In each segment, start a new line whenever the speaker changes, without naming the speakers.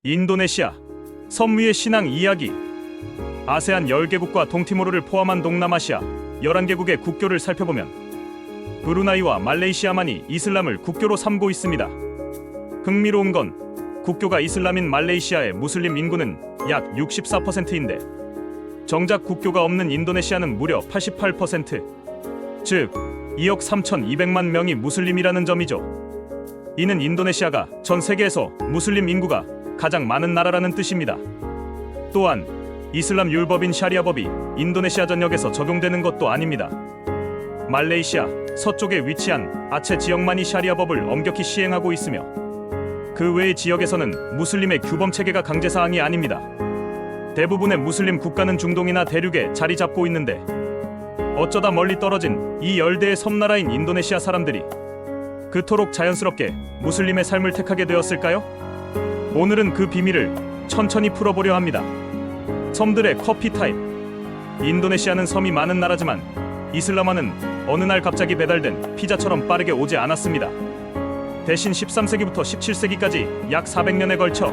인도네시아 섬유의 신앙 이야기. 아세안 10개국과 동티모르를 포함한 동남아시아 11개국의 국교를 살펴보면 브루나이와 말레이시아만이 이슬람을 국교로 삼고 있습니다. 흥미로운 건 국교가 이슬람인 말레이시아의 무슬림 인구는 약 64%인데 정작 국교가 없는 인도네시아는 무려 88%, 즉 2억 3,200만 명이 무슬림이라는 점이죠. 이는 인도네시아가 전 세계에서 무슬림 인구가 가장 많은 나라라는 뜻입니다. 또한 이슬람 율법인 샤리아법이 인도네시아 전역에서 적용되는 것도 아닙니다. 말레이시아 서쪽에 위치한 아체 지역만이 샤리아법을 엄격히 시행하고 있으며 그 외의 지역에서는 무슬림의 규범 체계가 강제사항이 아닙니다. 대부분의 무슬림 국가는 중동이나 대륙에 자리 잡고 있는데 어쩌다 멀리 떨어진 이 열대의 섬나라인 인도네시아 사람들이 그토록 자연스럽게 무슬림의 삶을 택하게 되었을까요? 오늘은 그 비밀을 천천히 풀어보려 합니다. 섬들의 커피 타임. 인도네시아는 섬이 많은 나라지만 이슬람화는 어느 날 갑자기 배달된 피자처럼 빠르게 오지 않았습니다. 대신 13세기부터 17세기까지 약 400년에 걸쳐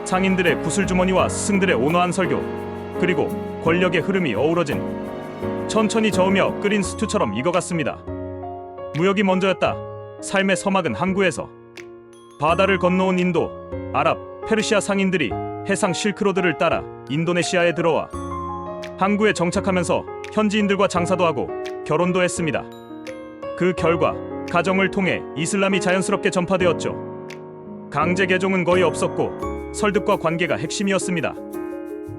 상인들의 구슬주머니와 스승들의 온화한 설교, 그리고 권력의 흐름이 어우러진 천천히 저으며 끓인 스튜처럼 익어갔습니다. 무역이 먼저였다. 삶의 서막은 항구에서 바다를 건너온 인도, 아랍, 페르시아 상인들이 해상 실크로드를 따라 인도네시아에 들어와 항구에 정착하면서 현지인들과 장사도 하고 결혼도 했습니다. 그 결과 가정을 통해 이슬람이 자연스럽게 전파되었죠. 강제 개종은 거의 없었고 설득과 관계가 핵심이었습니다.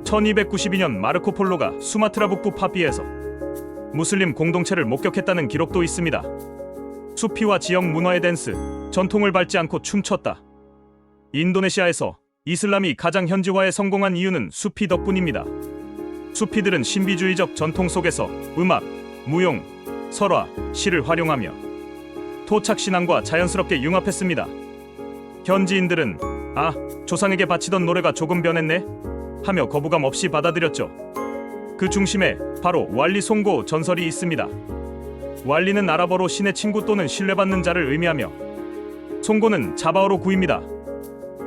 1292년 마르코 폴로가 수마트라 북부 파피에서 무슬림 공동체를 목격했다는 기록도 있습니다. 수피와 지역 문화의 댄스, 전통을 밟지 않고 춤췄다. 인도네시아에서 이슬람이 가장 현지화에 성공한 이유는 수피 덕분입니다. 수피들은 신비주의적 전통 속에서 음악, 무용, 설화, 시를 활용하며 토착신앙과 자연스럽게 융합했습니다. 현지인들은 조상에게 바치던 노래가 조금 변했네 하며 거부감 없이 받아들였죠. 그 중심에 바로 왈리 송고 전설이 있습니다. 왈리는 아랍어로 신의 친구 또는 신뢰받는 자를 의미하며 송고는 자바어로 구입니다.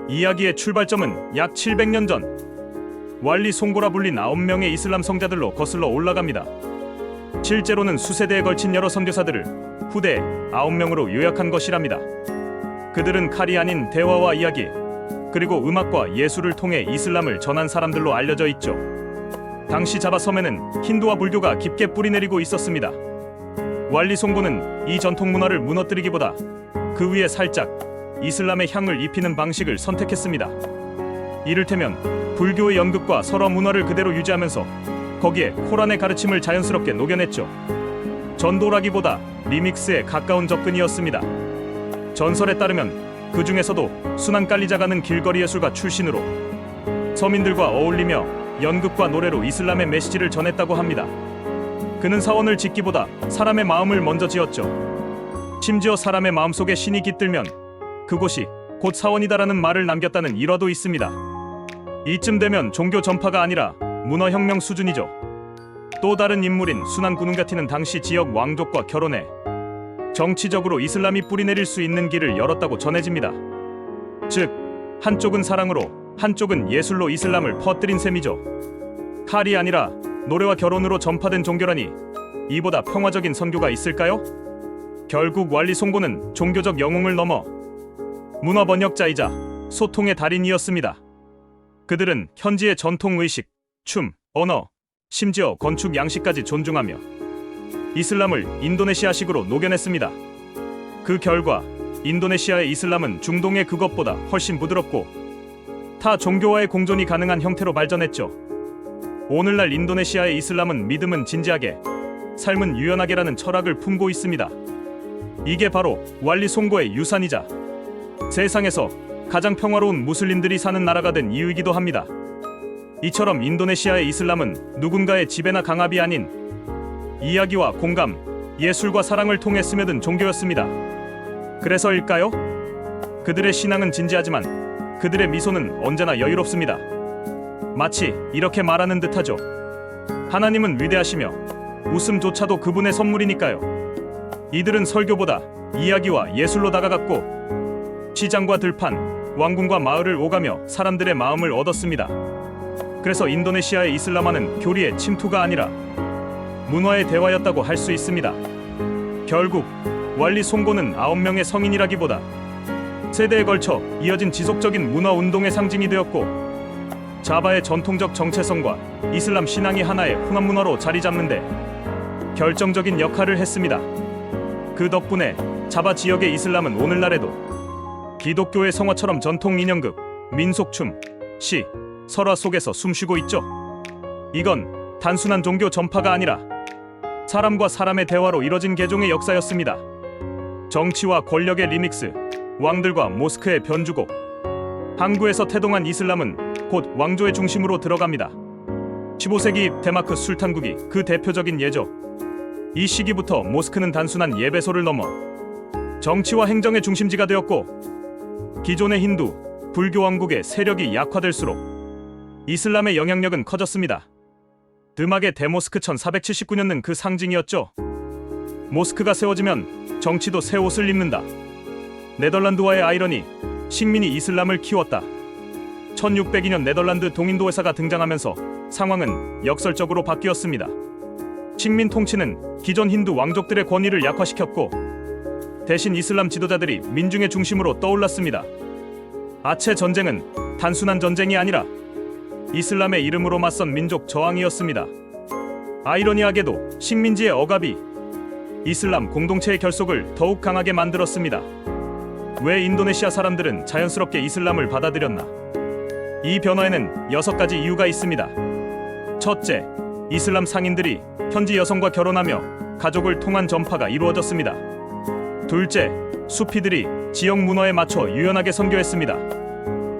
이야기의 출발점은 약 700년 전 왈리 송고라 불린 9명의 이슬람 성자들로 거슬러 올라갑니다. 실제로는 수세대에 걸친 여러 선교사들을 후대 9명으로 요약한 것이랍니다. 그들은 칼이 아닌 대화와 이야기, 그리고 음악과 예술을 통해 이슬람을 전한 사람들로 알려져 있죠. 당시 자바 섬에는 힌두와 불교가 깊게 뿌리내리고 있었습니다. 왈리 송고는 이 전통 문화를 무너뜨리기보다 그 위에 살짝 이슬람의 향을 입히는 방식을 선택했습니다. 이를테면 불교의 연극과 설화 문화를 그대로 유지하면서 거기에 코란의 가르침을 자연스럽게 녹여냈죠. 전도라기보다 리믹스에 가까운 접근이었습니다. 전설에 따르면 그 중에서도 수난 깔리자가는 길거리 예술가 출신으로 서민들과 어울리며 연극과 노래로 이슬람의 메시지를 전했다고 합니다. 그는 사원을 짓기보다 사람의 마음을 먼저 지었죠. 심지어 사람의 마음속에 신이 깃들면 그곳이 곧 사원이다라는 말을 남겼다는 일화도 있습니다. 이쯤 되면 종교 전파가 아니라 문화혁명 수준이죠. 또 다른 인물인 수난 구눈가티는 당시 지역 왕족과 결혼해 정치적으로 이슬람이 뿌리내릴 수 있는 길을 열었다고 전해집니다. 즉, 한쪽은 사랑으로, 한쪽은 예술로 이슬람을 퍼뜨린 셈이죠. 칼이 아니라 노래와 결혼으로 전파된 종교라니 이보다 평화적인 선교가 있을까요? 결국 왈리 송고는 종교적 영웅을 넘어 문화 번역자이자 소통의 달인이었습니다. 그들은 현지의 전통 의식, 춤, 언어, 심지어 건축 양식까지 존중하며 이슬람을 인도네시아식으로 녹여냈습니다. 그 결과 인도네시아의 이슬람은 중동의 그것보다 훨씬 부드럽고 타 종교와의 공존이 가능한 형태로 발전했죠. 오늘날 인도네시아의 이슬람은 믿음은 진지하게, 삶은 유연하게라는 철학을 품고 있습니다. 이게 바로 왈리 송고의 유산이자 세상에서 가장 평화로운 무슬림들이 사는 나라가 된 이유이기도 합니다. 이처럼 인도네시아의 이슬람은 누군가의 지배나 강압이 아닌 이야기와 공감, 예술과 사랑을 통해 스며든 종교였습니다. 그래서일까요? 그들의 신앙은 진지하지만 그들의 미소는 언제나 여유롭습니다. 마치 이렇게 말하는 듯하죠. 하나님은 위대하시며 웃음조차도 그분의 선물이니까요. 이들은 설교보다 이야기와 예술로 다가갔고 시장과 들판, 왕궁과 마을을 오가며 사람들의 마음을 얻었습니다. 그래서 인도네시아의 이슬람화는 교리의 침투가 아니라 문화의 대화였다고 할 수 있습니다. 결국 왈리 송고는 9명의 성인이라기보다 세대에 걸쳐 이어진 지속적인 문화 운동의 상징이 되었고, 자바의 전통적 정체성과 이슬람 신앙이 하나의 홍합 문화로 자리 잡는데 결정적인 역할을 했습니다. 그 덕분에 자바 지역의 이슬람은 오늘날에도 기독교의 성화처럼 전통 인형극, 민속춤, 시, 설화 속에서 숨쉬고 있죠. 이건 단순한 종교 전파가 아니라 사람과 사람의 대화로 이뤄진 개종의 역사였습니다. 정치와 권력의 리믹스, 왕들과 모스크의 변주곡. 항구에서 태동한 이슬람은 곧 왕조의 중심으로 들어갑니다. 15세기 데마크 술탄국이 그 대표적인 예죠. 이 시기부터 모스크는 단순한 예배소를 넘어 정치와 행정의 중심지가 되었고, 기존의 힌두, 불교 왕국의 세력이 약화될수록 이슬람의 영향력은 커졌습니다. 드막의 대모스크 1479년은 그 상징이었죠. 모스크가 세워지면 정치도 새 옷을 입는다. 네덜란드와의 아이러니, 식민이 이슬람을 키웠다. 1602년 네덜란드 동인도회사가 등장하면서 상황은 역설적으로 바뀌었습니다. 식민 통치는 기존 힌두 왕족들의 권위를 약화시켰고, 대신 이슬람 지도자들이 민중의 중심으로 떠올랐습니다. 아체 전쟁은 단순한 전쟁이 아니라 이슬람의 이름으로 맞선 민족 저항이었습니다. 아이러니하게도 식민지의 억압이 이슬람 공동체의 결속을 더욱 강하게 만들었습니다. 왜 인도네시아 사람들은 자연스럽게 이슬람을 받아들였나? 이 변화에는 6가지 이유가 있습니다. 첫째, 이슬람 상인들이 현지 여성과 결혼하며 가족을 통한 전파가 이루어졌습니다. 둘째, 수피들이 지역 문화에 맞춰 유연하게 선교했습니다.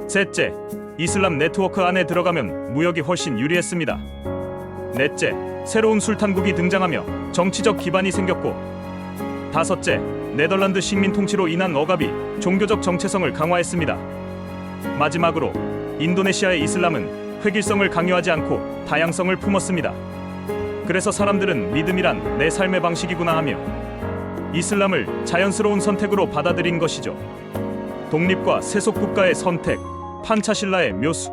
셋째, 이슬람 네트워크 안에 들어가면 무역이 훨씬 유리했습니다. 넷째, 새로운 술탄국이 등장하며 정치적 기반이 생겼고, 다섯째, 네덜란드 식민 통치로 인한 억압이 종교적 정체성을 강화했습니다. 마지막으로 인도네시아의 이슬람은 획일성을 강요하지 않고 다양성을 품었습니다. 그래서 사람들은 믿음이란 내 삶의 방식이구나 하며 이슬람을 자연스러운 선택으로 받아들인 것이죠. 독립과 세속 국가의 선택, 판차실라의 묘수.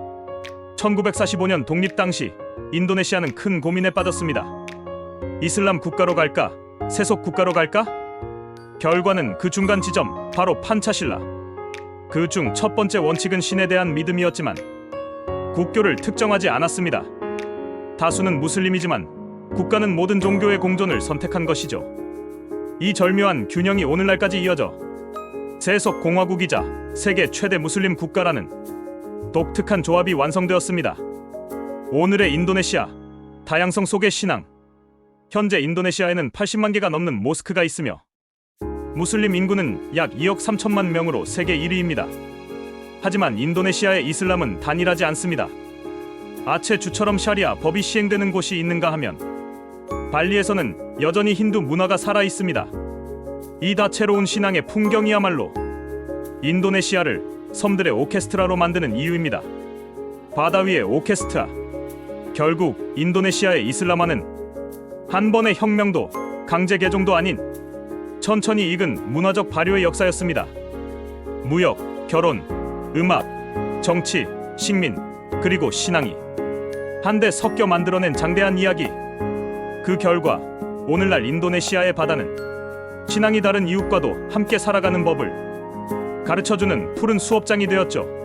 1945년 독립 당시 인도네시아는 큰 고민에 빠졌습니다. 이슬람 국가로 갈까? 세속 국가로 갈까? 결과는 그 중간 지점, 바로 판차실라. 그 중 첫 번째 원칙은 신에 대한 믿음이었지만 국교를 특정하지 않았습니다. 다수는 무슬림이지만 국가는 모든 종교의 공존을 선택한 것이죠. 이 절묘한 균형이 오늘날까지 이어져 세속 공화국이자 세계 최대 무슬림 국가라는 독특한 조합이 완성되었습니다. 오늘의 인도네시아, 다양성 속의 신앙. 현재 인도네시아에는 80만 개가 넘는 모스크가 있으며 무슬림 인구는 약 2억 3천만 명으로 세계 1위입니다. 하지만 인도네시아의 이슬람은 단일하지 않습니다. 아체주처럼 샤리아 법이 시행되는 곳이 있는가 하면 발리에서는 여전히 힌두 문화가 살아 있습니다. 이 다채로운 신앙의 풍경이야말로 인도네시아를 섬들의 오케스트라로 만드는 이유입니다. 바다 위의 오케스트라. 결국 인도네시아의 이슬람화는 한 번의 혁명도 강제 개종도 아닌 천천히 익은 문화적 발효의 역사였습니다. 무역, 결혼, 음악, 정치, 식민, 그리고 신앙이 한데 섞여 만들어낸 장대한 이야기. 그 결과 오늘날 인도네시아의 바다는 신앙이 다른 이웃과도 함께 살아가는 법을 가르쳐주는 푸른 수업장이 되었죠.